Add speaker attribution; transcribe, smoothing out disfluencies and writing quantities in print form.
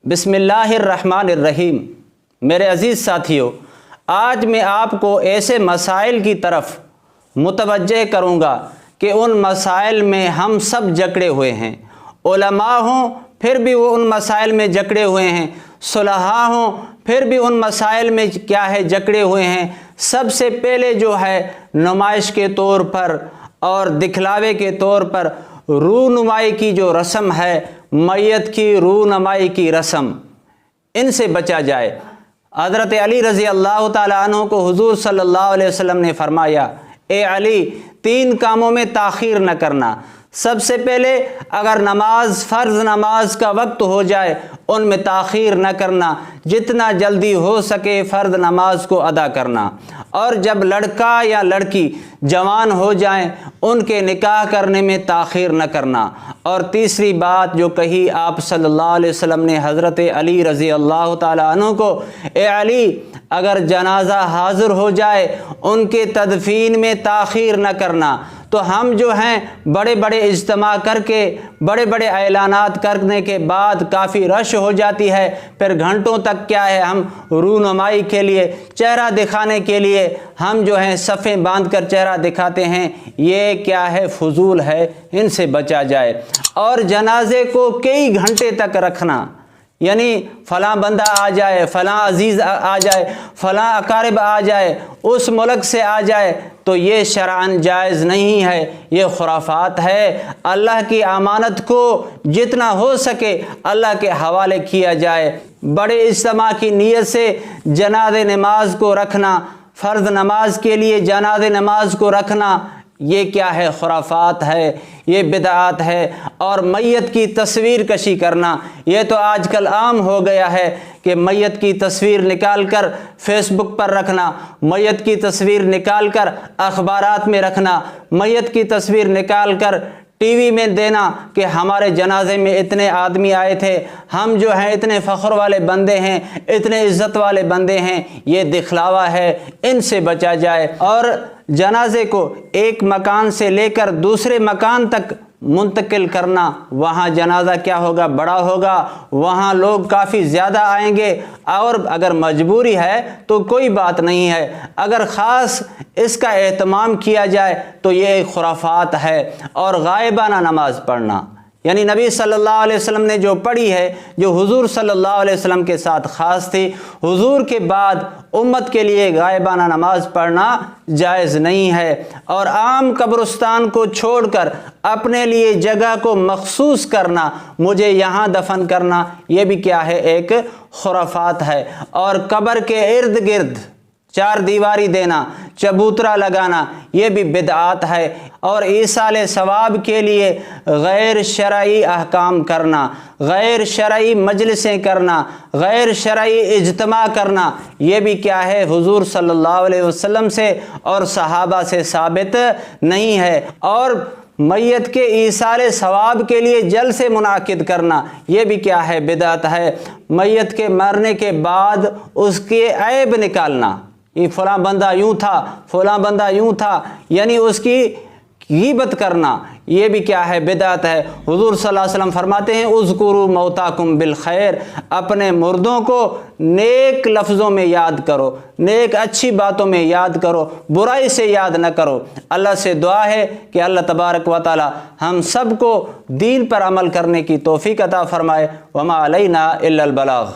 Speaker 1: بسم اللہ الرحمن الرحیم۔ میرے عزیز ساتھیو، آج میں آپ کو ایسے مسائل کی طرف متوجہ کروں گا کہ ان مسائل میں ہم سب جکڑے ہوئے ہیں۔ علماء ہوں پھر بھی وہ ان مسائل میں جکڑے ہوئے ہیں، صلحاء ہوں پھر بھی ان مسائل میں کیا ہے جکڑے ہوئے ہیں۔ سب سے پہلے جو ہے نمائش کے طور پر اور دکھلاوے کے طور پر رونمائی کی جو رسم ہے، میت کی رونمائی کی رسم، ان سے بچا جائے۔ حضرت علی رضی اللہ تعالیٰ عنہ کو حضور صلی اللہ علیہ وسلم نے فرمایا، اے علی، 3 کاموں میں تاخیر نہ کرنا۔ سب سے پہلے اگر نماز، فرض نماز کا وقت ہو جائے ان میں تاخیر نہ کرنا، جتنا جلدی ہو سکے فرض نماز کو ادا کرنا۔ اور جب لڑکا یا لڑکی جوان ہو جائیں ان کے نکاح کرنے میں تاخیر نہ کرنا۔ اور تیسری بات جو کہی آپ صلی اللہ علیہ وسلم نے حضرت علی رضی اللہ تعالیٰ عنہ کو، اے علی، اگر جنازہ حاضر ہو جائے ان کے تدفین میں تاخیر نہ کرنا۔ تو ہم جو ہیں بڑے بڑے اجتماع کر کے، بڑے بڑے اعلانات کرنے کے بعد کافی رش ہو جاتی ہے، پھر گھنٹوں تک کیا ہے ہم رونمائی کے لیے، چہرہ دکھانے کے لیے ہم جو ہیں صفیں باندھ کر چہرہ دکھاتے ہیں۔ یہ کیا ہے؟ فضول ہے، ان سے بچا جائے۔ اور جنازے کو کئی گھنٹے تک رکھنا، یعنی فلاں بندہ آ جائے، فلاں عزیز آ جائے، فلاں اقارب آ جائے، اس ملک سے آ جائے، تو یہ شرعاً جائز نہیں ہے، یہ خرافات ہے۔ اللہ کی امانت کو جتنا ہو سکے اللہ کے حوالے کیا جائے۔ بڑے اجتماع کی نیت سے جنازہ نماز کو رکھنا، فرض نماز کے لیے جنازہ نماز کو رکھنا، یہ کیا ہے؟ خرافات ہے، یہ بدعات ہے۔ اور میت کی تصویر کشی کرنا، یہ تو آج کل عام ہو گیا ہے کہ میت کی تصویر نکال کر فیس بک پر رکھنا، میت کی تصویر نکال کر اخبارات میں رکھنا، میت کی تصویر نکال کر ٹی وی میں دینا کہ ہمارے جنازے میں اتنے آدمی آئے تھے، ہم جو ہیں اتنے فخر والے بندے ہیں، اتنے عزت والے بندے ہیں۔ یہ دکھلاوا ہے، ان سے بچا جائے۔ اور جنازے کو ایک مکان سے لے کر دوسرے مکان تک منتقل کرنا، وہاں جنازہ کیا ہوگا؟ بڑا ہوگا، وہاں لوگ کافی زیادہ آئیں گے۔ اور اگر مجبوری ہے تو کوئی بات نہیں ہے، اگر خاص اس کا اہتمام کیا جائے تو یہ ایک خرافات ہے۔ اور غائبانہ نماز پڑھنا، یعنی نبی صلی اللہ علیہ وسلم نے جو پڑھی ہے، جو حضور صلی اللہ علیہ وسلم کے ساتھ خاص تھی، حضور کے بعد امت کے لیے غائبانہ نماز پڑھنا جائز نہیں ہے۔ اور عام قبرستان کو چھوڑ کر اپنے لیے جگہ کو مخصوص کرنا، مجھے یہاں دفن کرنا، یہ بھی کیا ہے؟ ایک خرافات ہے۔ اور قبر کے ارد گرد 4 دیواری دینا، چبوترا لگانا، یہ بھی بدعات ہے۔ اور ایصال ثواب کے لیے غیر شرعی احکام کرنا، غیر شرعی مجلسیں کرنا، غیر شرعی اجتماع کرنا، یہ بھی کیا ہے؟ حضور صلی اللہ علیہ وسلم سے اور صحابہ سے ثابت نہیں ہے۔ اور میت کے ایصال ثواب کے لیے جلسے منعقد کرنا، یہ بھی کیا ہے؟ بدعت ہے۔ میت کے مرنے کے بعد اس کے عیب نکالنا، یہ فلاں بندہ یوں تھا، فلاں بندہ یوں تھا، یعنی اس کی غیبت کرنا، یہ بھی کیا ہے؟ بدعت ہے۔ حضور صلی اللہ علیہ وسلم فرماتے ہیں، اذکروا موتاکم بالخیر، اپنے مردوں کو نیک لفظوں میں یاد کرو، نیک اچھی باتوں میں یاد کرو، برائی سے یاد نہ کرو۔ اللہ سے دعا ہے کہ اللہ تبارک و تعالی ہم سب کو دین پر عمل کرنے کی توفیق عطا فرمائے۔ وما علینا الا البلاغ۔